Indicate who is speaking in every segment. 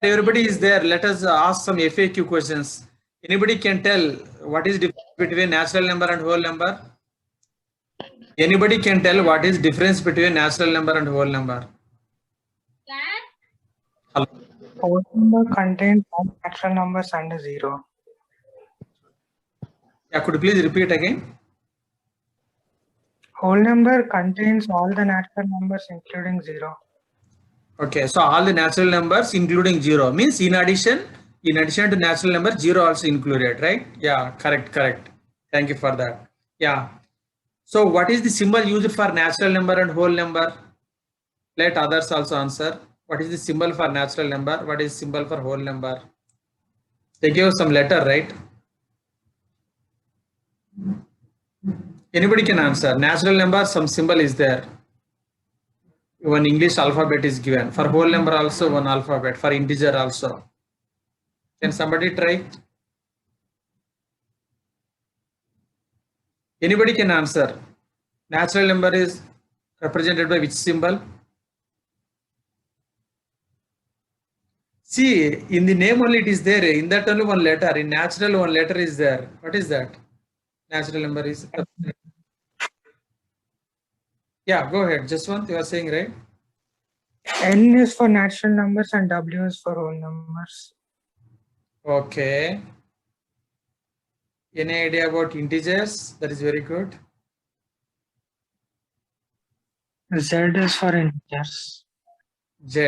Speaker 1: Everybody is there. Let us ask some FAQ questions. Anybody can tell what is difference between natural number and whole number? Anybody can tell what is difference between natural number and whole number? Hello.
Speaker 2: Whole number contains all natural numbers and a zero.
Speaker 1: Yeah, could you please repeat again?
Speaker 2: Whole number contains all the natural numbers including zero.
Speaker 1: Okay, so all the natural numbers including zero means in addition to natural number, zero also included, right? Yeah, correct. Thank you for that. Yeah. So what is the symbol used for natural number and whole number? Let others also answer. What is the symbol for natural number? What is symbol for whole number? They give some letter, right? Anybody can answer. Natural number, some symbol is there. One English alphabet is given. For whole number also one alphabet. For integer also. Can somebody try? Anybody can answer. Natural number is represented by which symbol? See, in the name only it is there. In that only one letter. In natural one letter is there. What is that? Natural number is. Yeah, go ahead. Just one. You are saying, right?
Speaker 2: N is for natural numbers and W is for whole numbers.
Speaker 1: Okay. Any idea about integers? That is very good.
Speaker 2: Z is for integers.
Speaker 1: Z,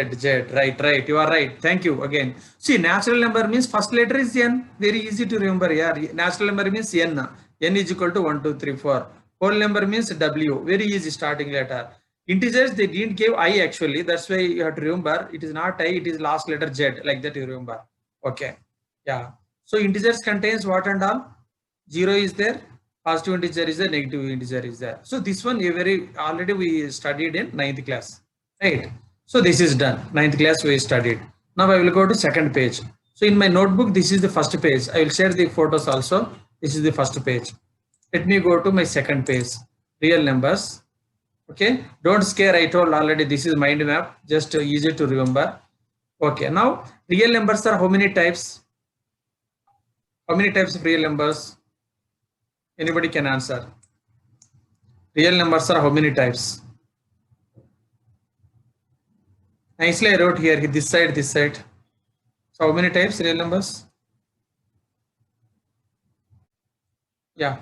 Speaker 1: right. You are right. Thank you again. See, natural number means first letter is N. Very easy to remember. Yeah, natural number means N. N is equal to 1, 2, 3, 4. Whole number means W. Very easy starting letter. Integers, they didn't give I actually. That's why you have to remember. It is not I, it is last letter Z. Like that you remember. Okay. Yeah. So integers contains what and all? 0 is there. Positive integer is there. Negative integer is there. So this one already we studied in 9th class. Right. So this is done. 9th class we studied. Now I will go to second page. So in my notebook, this is the first page. I will share the photos also. This is the first page. Let me go to my second page. Real numbers. Okay. Don't scare. I told already this is mind map. Just easy to remember. Okay. Now real numbers are how many types? How many types of real numbers? Anybody can answer. Real numbers are how many types? Nicely I wrote here, this side. So how many types real numbers? Yeah.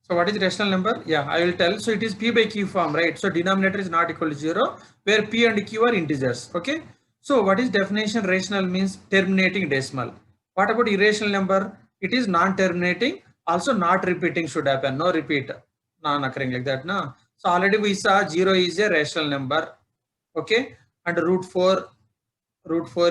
Speaker 1: So what is rational number? Yeah, I will tell. So it is P by Q form, right? So denominator is not equal to 0, where P and Q are integers. Okay. So what is definition? Rational means terminating decimal. What about irrational number? It is non-terminating. Also not repeating should happen. No repeat. Non-occurring like that. No. So already we saw 0 is a rational number. Okay. And root 4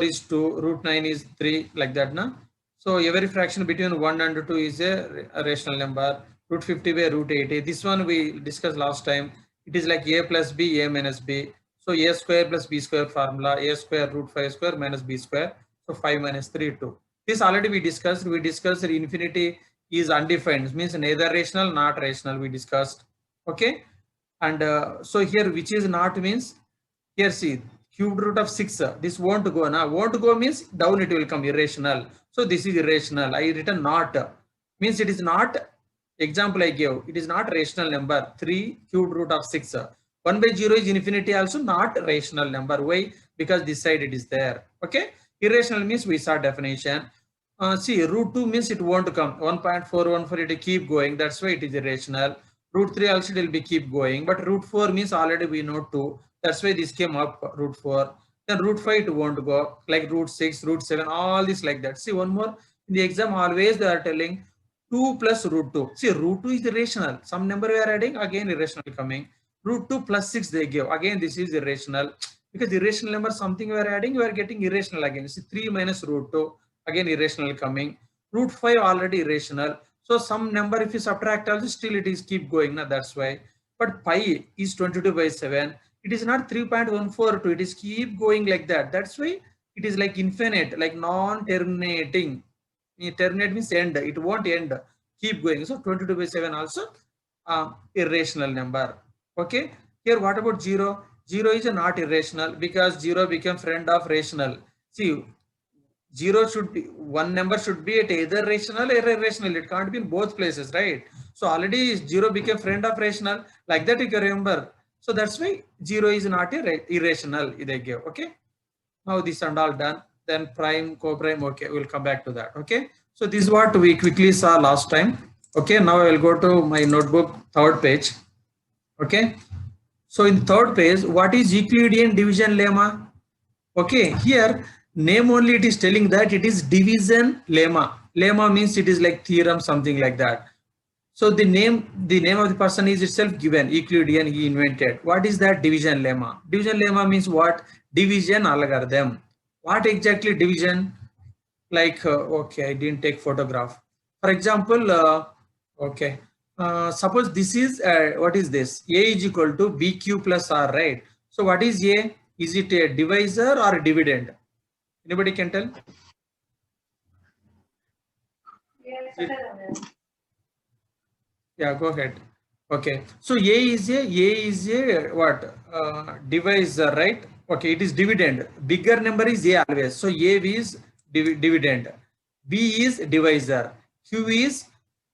Speaker 1: is 2, root 9 is 3, like that. Na? So every fraction between 1 and 2 is a rational number. Root 50 by root 80. This one we discussed last time. It is like a plus b, a minus b. So a square plus b square formula, a square root 5 square minus b square. So 5 minus 3, 2. This already we discussed. We discussed that infinity is undefined. It means neither rational, not rational. We discussed. Okay. And so here which is not means, here see, cube root of 6, this won't go now. Won't go means down it will come irrational. So this is irrational. I written not. Means it is not, example I gave, it is not rational number. 3 cube root of 6. 1 by 0 is infinity, also not rational number. Why? Because this side it is there. Okay. Irrational means we saw definition. See, root 2 means it won't come. 1.414 it will keep going. That's why it is irrational. Root 3 also it will be keep going. But root 4 means already we know 2. That's why this came up, root 4. Then root 5 it won't go, like root 6, root 7, all this like that. See, one more, in the exam always they are telling 2 plus root 2. See, root 2 is irrational. Some number we are adding, again irrational coming. Root 2 plus 6 they give. Again, this is irrational. Because irrational number, something we are adding, we are getting irrational again. See, 3 minus root 2, again irrational coming. Root 5 already irrational. So some number if you subtract also, still it is keep going. Now that's why. But pi is 22 by 7. It is not 3.142. It is keep going like that. That's why it is like infinite, like non-terminating. Terminate means end. It won't end. Keep going. So 22 by 7 also irrational number. Okay. Here what about 0? 0 is not irrational because 0 became friend of rational. See, zero should be, one number should be at either rational or irrational. It can't be in both places, right? So already zero became friend of rational, like that you can remember. So that's why zero is not irrational. They give. Okay. Now this and all done. Then prime, co-prime. Okay, we'll come back to that. Okay. So this is what we quickly saw last time. Okay. Now I will go to my notebook, third page. Okay. So in third page, what is Euclidean division lemma? Okay, here name only it is telling that it is division lemma. Lemma means it is like theorem, something like that. So the name of the person is itself given. Euclidean he invented. What is that division lemma? Division lemma means what? Division algorithm. What exactly division? Like okay, I didn't take photograph. For example, okay. Suppose this is what is this? A is equal to BQ plus R, right? So what is A? Is it a divisor or a dividend? Anybody can tell? Yeah, go ahead. Okay, so A is a what? Divisor, right? Okay, it is dividend. Bigger number is A always. So A is dividend. B is divisor. Q is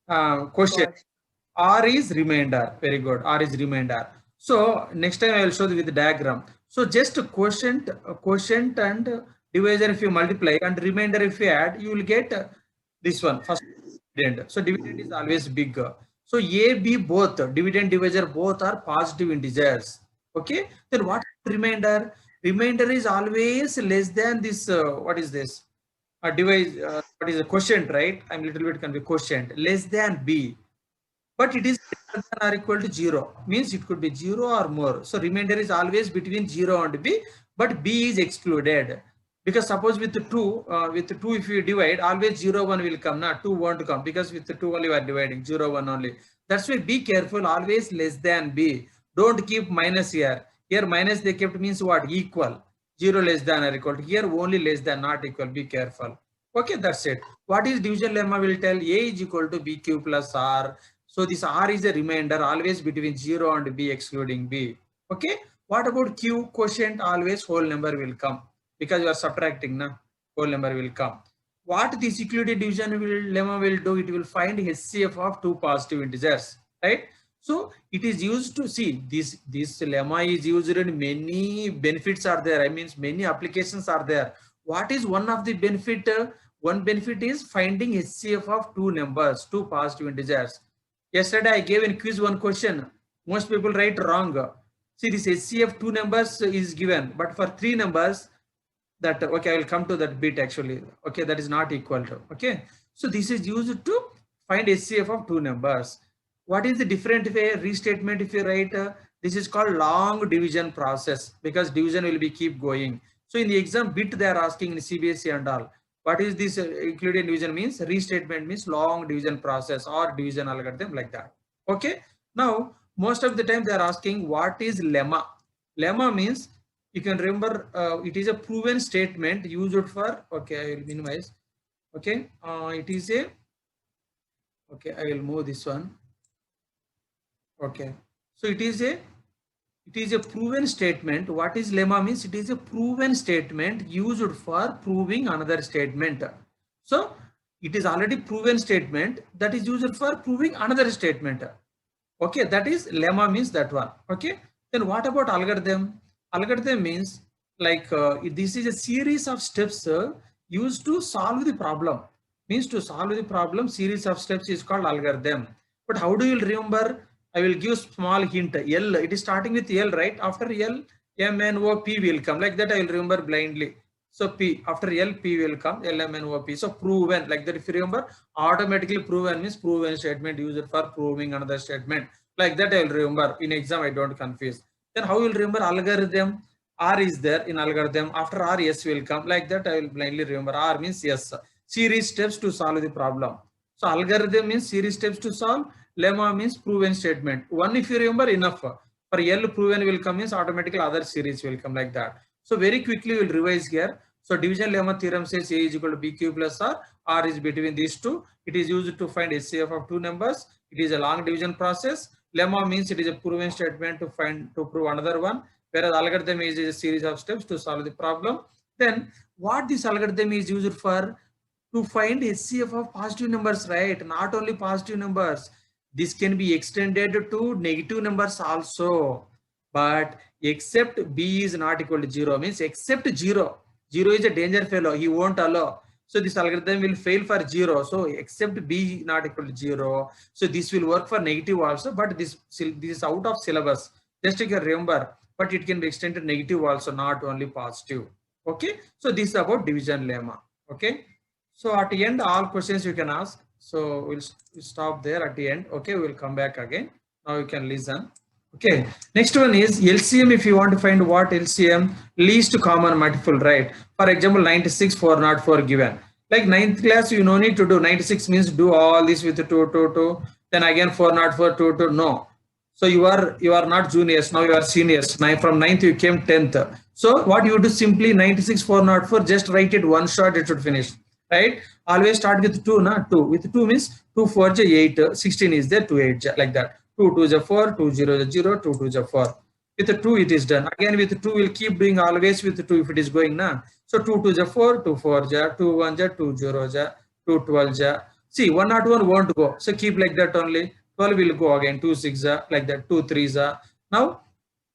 Speaker 1: quotient. R is remainder. Very good. R is remainder. So next time I will show you with the diagram. So just quotient and divisor if you multiply and remainder if you add, you will get this one first dividend. So dividend is always big. So A, B both dividend divisor both are positive integers. Okay. Then what remainder? Remainder is always less than this. What is this? What is a quotient, right? I'm little bit confused. Quotient less than B. But it is greater than or equal to 0, means it could be 0 or more. So remainder is always between 0 and B, but B is excluded. Because suppose with 2 if you divide, always 0, 1 will come, not 2 won't come, because with the 2 only you are dividing, 0, 1 only. That's why be careful, always less than B. Don't keep minus here. Here minus they kept means what? Equal. 0 less than or equal to. Here only less than, not equal. Be careful. Okay, that's it. What is division lemma will tell? A is equal to BQ plus R. So this R is a remainder, always between 0 and B excluding B. Okay. What about Q? Quotient, always whole number will come. Because you are subtracting, na, whole number will come. What this Euclidean division lemma will do? It will find HCF of two positive integers, right? So it is used to see this lemma is used in many benefits are there. I mean many applications are there. What is one of the benefit? One benefit is finding HCF of two numbers, two positive integers. Yesterday I gave in quiz one question. Most people write wrong. See, this HCF two numbers is given, but for three numbers, that okay, I will come to that bit actually. Okay, that is not equal to. Okay, so this is used to find HCF of two numbers. What is the different way? Restatement if you write, this is called long division process, because division will be keep going. So in the exam bit they are asking in CBSE and all. What is this Euclidean division means? Restatement means long division process or division algorithm, like that. Okay. Now, most of the time they are asking what is lemma. Lemma means, you can remember, it is a proven statement used for, okay, I will minimize. Okay. It is a, okay, I will move this one. Okay. So it is a proven statement. What is lemma means? It is a proven statement used for proving another statement. So it is already proven statement that is used for proving another statement. Okay, that is lemma means that one. Okay, then what about algorithm? Algorithm means like this is a series of steps used to solve the problem. Means to solve the problem, series of steps is called algorithm. But how do you remember? I will give small hint. L, it is starting with L, right? After L, M, N, O, P will come. Like that I will remember blindly. So P, after L, P will come, L, M, N, O, P. So proven, like that if you remember, automatically proven means proven statement used for proving another statement. Like that I will remember. In exam I don't confuse. Then how you will remember algorithm? R is there in algorithm. After R, S will come. Like that I will blindly remember. R means yes. Series steps to solve the problem. So algorithm means series steps to solve. Lemma means proven statement. One if you remember, enough. For L, proven will come means automatically other series will come, like that. So very quickly we'll revise here. So division lemma theorem says A is equal to BQ plus R. R is between these two. It is used to find HCF of two numbers. It is a long division process. Lemma means it is a proven statement to prove another one. Whereas algorithm is a series of steps to solve the problem. Then what this algorithm is used for? To find HCF of positive numbers, right? Not only positive numbers. This can be extended to negative numbers also. But except B is not equal to 0 means except 0. 0 is a danger fellow. He won't allow. So this algorithm will fail for 0. So except B not equal to 0. So this will work for negative also. But this is out of syllabus. Just you can remember. But it can be extended to negative also, not only positive. Okay. So this is about division lemma. Okay. So at the end, all questions you can ask. So we'll stop there at the end. Okay, we'll come back again. Now you can listen. Okay, next one is LCM. If you want to find what LCM, least common multiple, right? For example, 96, 404 given. Like 9th class, you no need to do 96 means do all this with 2, 2, 2. Then again 404, 2, 2. No. So you are not juniors, now you are seniors. Now from 9th you came 10th. So what you do, simply 96, 404, just write it one shot, it should finish. Right? Always start with 2, na? 2. With 2 means 2 4 is 8, 16 is there, 2 8 like that. 2 2 is 4, 2 0 is 0, 2 2 is 4. With the 2 it is done. Again with 2 we'll keep doing always with 2 if it is going na. So 2 2 is 4, 2 4 is 2 1 is 2 0 is 2 12 is. See 101 won't go. So keep like that only. 12 will go again. 2 6 like that. 2 3 is. Now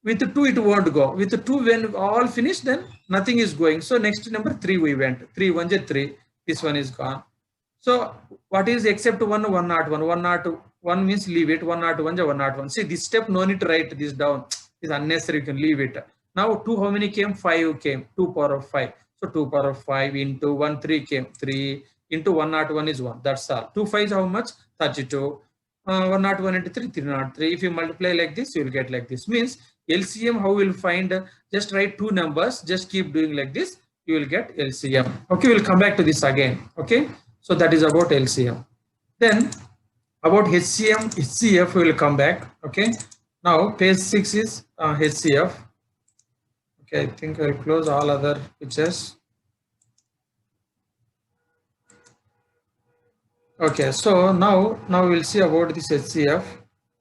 Speaker 1: with 2 it won't go. With 2 when all finished then nothing is going. So next number 3 we went. 3 1 is 3. This one is gone. So what is except 1 101? 101 means leave it. 101 is 101. See this step no need to write this down. It's unnecessary. You can leave it. Now 2 how many came? 5 came. 2 power of 5. So 2 power of 5 into 1 3 came. 3 into 101 is 1. That's all. 2 5 is how much? 32. 101 into 3 303. If you multiply like this, you will get like this. Means LCM how will find? Just write 2 numbers. Just keep doing like this. You will get LCM. Okay, we'll come back to this again. Okay, so that is about LCM. Then about HCM, HCF, we will come back. Okay, now page 6 is HCF. Okay, I think I'll close all other pictures. Okay, so now we'll see about this HCF.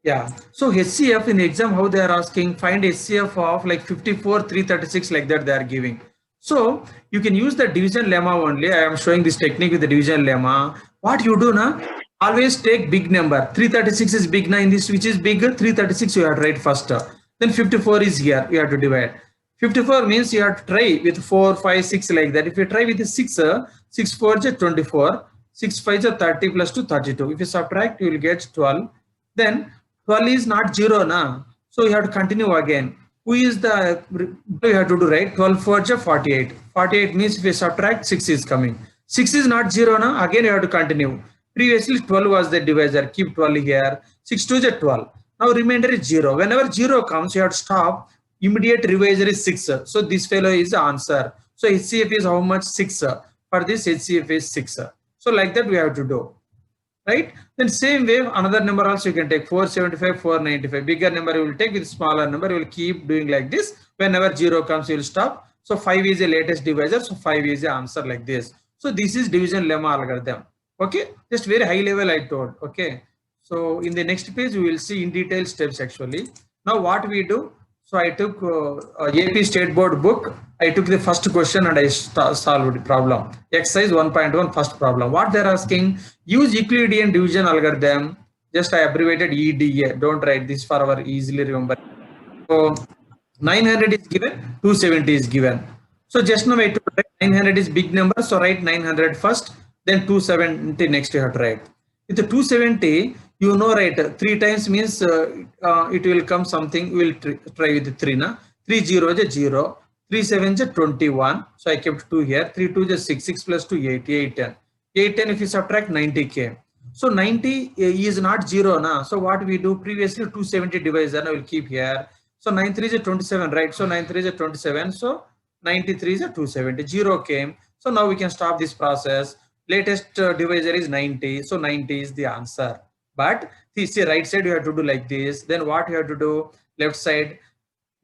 Speaker 1: Yeah, so HCF in the exam, how they are asking, find HCF of like 54, 336 like that they are giving. So you can use the division lemma only. I am showing this technique with the division lemma. What you do now, always take big number. 336 is big now in this, which is big. 336 you have to write first. Then 54 is here, you have to divide. 54 means you have to try with 4, 5, 6 like that. If you try with 6, 6 4 is 24, 6 5 is 30 plus 2 32. If you subtract, you will get 12. Then 12 is not 0 now. So you have to continue again. Who is the, you have to do right? 12 4 is 48. 48 means if you subtract, 6 is coming. 6 is not 0 now. Again you have to continue. Previously 12 was the divisor. Keep 12 here. 6 2 is 12. Now remainder is 0. Whenever 0 comes, you have to stop. Immediate revisor is 6. So this fellow is the answer. So HCF is how much? 6. For this HCF is 6. So like that we have to do. Right? Then same way, another number also you can take 475, 495. Bigger number you will take, with smaller number you will keep doing like this. Whenever 0 comes, you will stop. So 5 is the latest divisor. So 5 is the answer like this. So this is division lemma algorithm. Okay, just very high level I told. Okay, so in the next page we will see in detail steps actually. Now what we do? So I took AP State Board book. I took the first question and I solved the problem. Exercise 1.1 first problem. What they're asking? Use Euclidean division algorithm. Just I abbreviated EDA. Don't write this for our easily remember. So 900 is given, 270 is given. So just now I took 900 is big number. So write 900 first, then 270 next you have to write. With the 270, you know, right, 3 times means it will come something. We will try with the 3 na. 3 0 is 0. 3 7 is 21. So I kept 2 here. 3 2 is 6. 6 plus 2 8. 8 10. 8 10 if you subtract 90 came. So 90 is not 0 na. So what we do previously 270 divisor I will keep here. So 9 3 is 27, right? So 9 3 is 27. So 93 is 270. 0 came. So now we can stop this process. Latest divisor is 90. So 90 is the answer. But see right side you have to do like this. Then what you have to do? Left side,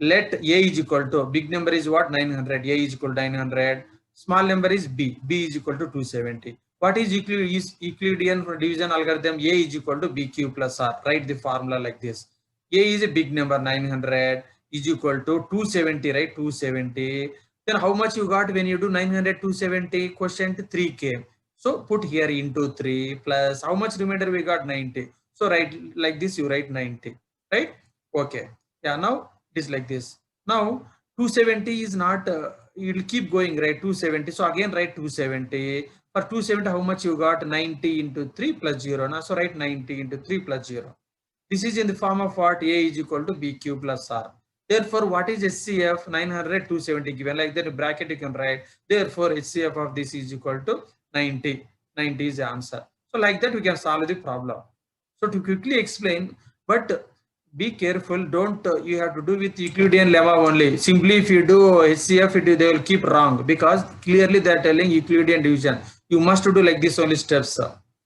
Speaker 1: let A is equal to, big number is what? 900. A is equal to 900. Small number is B. B is equal to 270. What is Euclidean division algorithm? A is equal to BQ plus R. Write the formula like this. A is a big number, 900 is equal to 270, right? 270 Then how much you got when you do 900, 270 quotient 3k. So put here into 3 plus how much remainder we got 90. So write like this, you write 90, right? Okay. Yeah, now it is like this. Now 270 is not, it will keep going, right? 270. So again write 270. For 270, how much you got? 90 into 3 plus 0. Now, so write 90 into 3 plus 0. This is in the form of what? A is equal to BQ plus R. Therefore, what is HCF? 900, 270 given. Like that bracket you can write. Therefore, HCF of this is equal to 90. 90 is the answer. So like that we can solve the problem. So to quickly explain, but be careful. Don't you have to do with Euclidean lemma only. Simply if you do HCF, they will keep wrong because clearly they are telling Euclidean division. You must do like this only steps.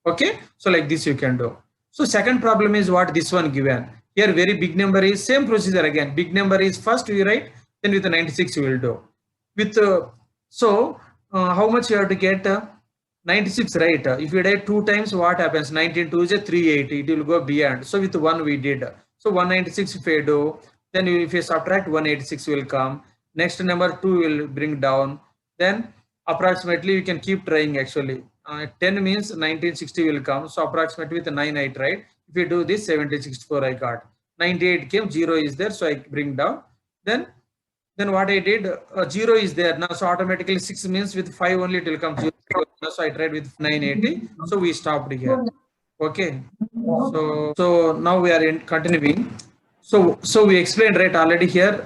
Speaker 1: Okay. So like this you can do. So second problem is what this one given. Here very big number is same procedure again. Big number is first we write, then with the 96 we will do. With how much you have to get? 96, right? If you write 2 times, what happens? 19 2 is a 380. It will go beyond. So with 1 we did. So 196 if I do, then if you subtract 186 will come. Next number 2 will bring down. Then approximately you can keep trying actually. 10 means 1960 will come. So approximately with 9 I tried. If you do this 1764 I got. 98 came, 0 is there. So I bring down. Then what I did, 0 is there now. So automatically 6 means with 5 only it will come 0. So I tried with 980. So we stopped here. Okay. So now we are continuing. So we explained right already here.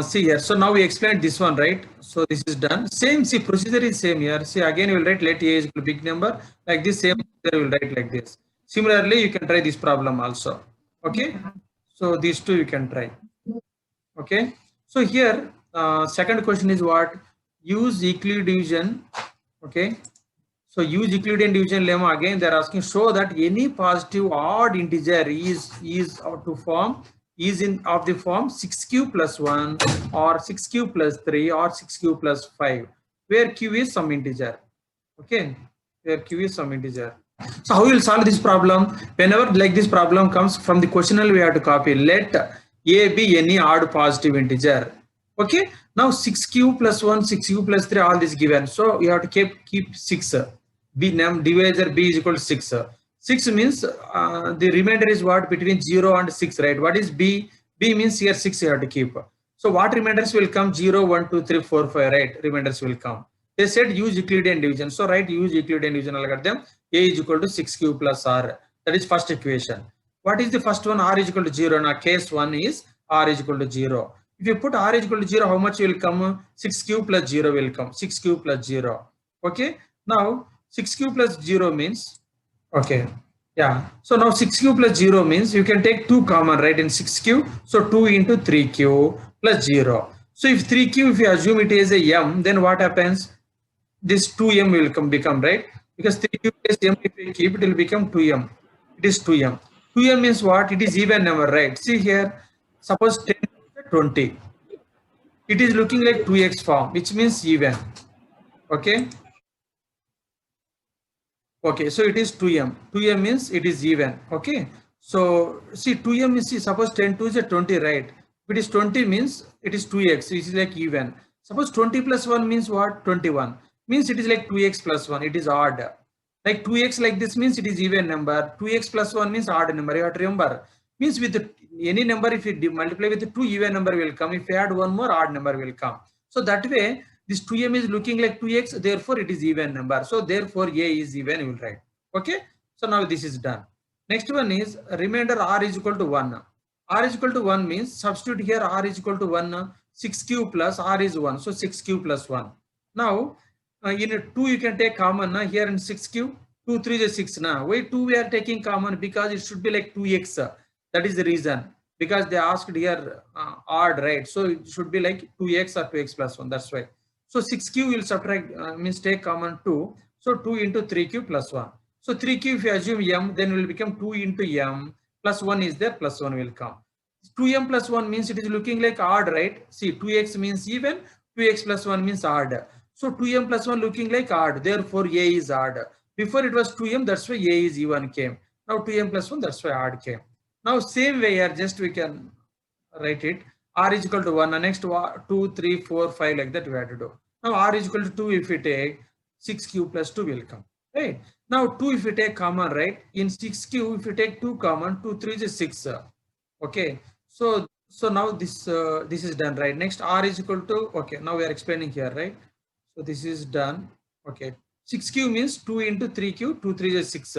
Speaker 1: See here. So now we explained this one, right? So this is done. Same, see, procedure is same here. See, again, you will write let A is equal to big number. Like this, same, you will write like this. Similarly, you can try this problem also. Okay. So these two you can try. Okay. So here, second question is what? Use Euclidean division. Okay. So use Euclidean division lemma. Again, they are asking show that any positive odd integer is of the form 6q plus 1 or 6q plus 3 or 6q plus 5, where q is some integer. Okay, where q is some integer. So how we will solve this problem? Whenever like this problem comes from the questionnaire, we have to copy. Let a be any odd positive integer. Okay. Now 6q plus 1, 6q plus 3, all this given. So you have to keep 6. B num divisor b is equal to 6. 6 means the remainder is what? Between 0 and 6, right? What is b? B means here 6 you have to keep. So what remainders will come? 0, 1, 2, 3, 4, 5, right? Remainders will come. They said use Euclidean division. So write use Euclidean division algorithm. A is equal to 6q plus r. That is first equation. What is the first one? R is equal to 0. Now case 1 is r is equal to 0. If you put r is equal to 0, how much will come? 6q plus 0 will come. 6q plus 0. Okay. Now 6q plus 0 means, okay, yeah. So now 6q plus 0 means you can take 2 common, right, in 6q. So 2 into 3q plus 0. So if 3q, if you assume it is a m, then what happens? This 2m will become, right? Because 3q plus m, if we keep, it will become 2m. It is 2m. 2m means what? It is even number, right? See here, suppose 10 to 20. It is looking like 2x form, which means even. Okay. Okay, so it is 2m. 2m means it is even. Okay. So see 2m is, see, suppose 10 to is a 20, right? If it is 20 means it is 2x, it is like even. Suppose 20 plus 1 means what? 21. Means it is like 2x plus 1, it is odd. Like 2x like this means it is even number. 2x plus 1 means odd number. You have to remember. Means with any number, if you multiply with the 2, even number will come. If you add one more, odd number will come. So that way, this 2m is looking like 2x, therefore it is even number. So therefore a is even, you will write. Okay. So now this is done. Next one is remainder r is equal to 1. R is equal to 1 means substitute here r is equal to 1. 6q plus r is 1. So 6q plus 1. Now in 2 you can take common here in 6q. 2 3 is 6 now. Why 2 we are taking common? Because it should be like 2x. That is the reason. Because they asked here odd, right? So it should be like 2x or 2x plus 1. That's why. So 6q will subtract, means take common 2. So 2 into 3q plus 1. So 3q, if you assume m, then will become 2 into m plus 1 is there, plus 1 will come. 2m plus 1 means it is looking like odd, right? See, 2x means even, 2x plus 1 means odd. So 2m plus 1 looking like odd, therefore a is odd. Before it was 2m, that's why a is even came. Now 2m plus 1, that's why odd came. Now same way here, just we can write it. r is equal to 1, and next 2, 3, 4, 5, like that we have to do. Now r is equal to 2, if we take 6 cube plus 2 will come, right? Now 2 if we take common, right? In 6 cube, if you take 2 common, 2 3 is 6. Okay, so now this is done, right? Next r is equal to, okay, now we are explaining here, right? So this is done. Okay, 6 cube means 2 into 3 cube, 2 3 is 6.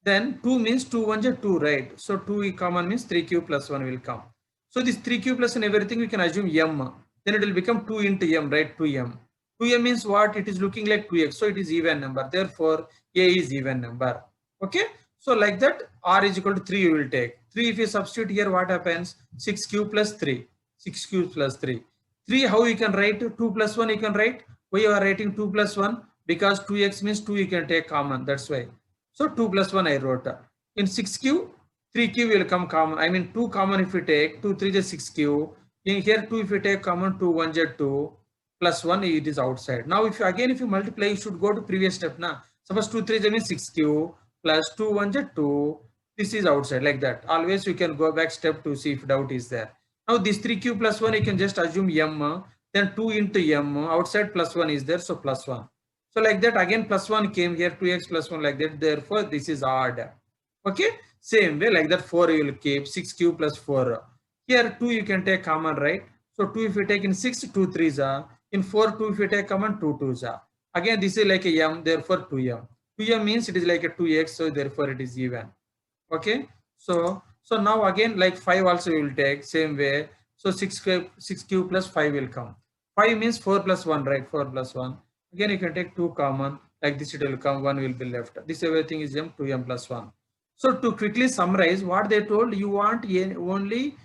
Speaker 1: Then 2 means 2 1 is 2, right? So 2 common means 3 cube plus 1 will come. So this 3 cube plus and everything we can assume m. Then it will become 2 into m, right? 2m. 2m means what? It is looking like 2x. So it is even number. Therefore, a is even number. Okay. So like that, r is equal to 3 you will take. 3 if you substitute here, what happens? 6 cube plus 3. 6 cube plus 3. 3 how you can write? 2 plus 1 you can write. Why you are writing 2 plus 1? Because 2x means 2 you can take common. That's why. So 2 plus 1 I wrote. In 6 cube, 3 cube will come common. I mean 2 common if you take, 2 3 is 6 cube. In here 2 if you take common, 2 1 is 2 plus 1 it is outside. Now if you multiply, you should go to previous step now. Suppose 2 3 means 6 cube plus 2 1 is 2. This is outside, like that. Always you can go back step to see if doubt is there. Now this 3 cube plus 1 you can just assume m. Then 2 into m, outside plus 1 is there, so plus 1. So like that again plus 1 came here, 2x plus 1 like that. Therefore this is odd. Okay, same way like that 4 you will keep, 6 cube plus 4. Here 2 you can take common, right? So 2 if you take in 6, 2 3s are. In 4 2 if you take common, 2 2s are. Again this is like a m, therefore 2m. 2m means it is like a 2x, so therefore it is even. Okay, so now again like 5 also you will take same way. So 6 cube plus 5 will come. 5 means 4 plus 1, right? 4 plus 1. Again you can take 2 common, like this it will come, 1 will be left. This everything is m, 2m plus 1. So to quickly summarize what they told, you want only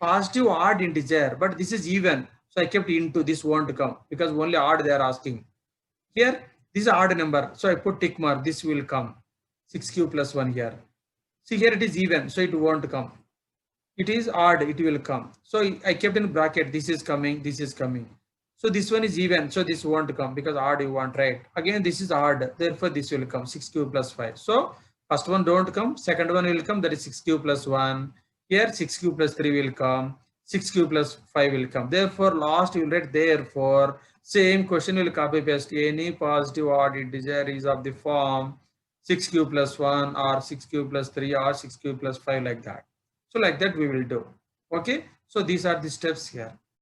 Speaker 1: positive odd integer, but this is even. So I kept into, this won't come because only odd they are asking. Here this is odd number, so I put tick mark, this will come. 6 cube plus 1 here. See here it is even, so it won't come. It is odd, it will come. So I kept in bracket, this is coming, this is coming. So this one is even, so this won't come because odd you want, right? Again this is odd, therefore this will come, 6 cube plus 5. So first one don't come, second one will come, that is 6 cube plus 1. Here 6 cube plus 3 will come, 6 cube plus 5 will come. Therefore last you will write, therefore same question will copy paste, any positive odd integer is of the form 6 cube plus 1 or 6 cube plus 3 or 6 cube plus 5, like that. So like that we will do. Okay, so these are the steps here.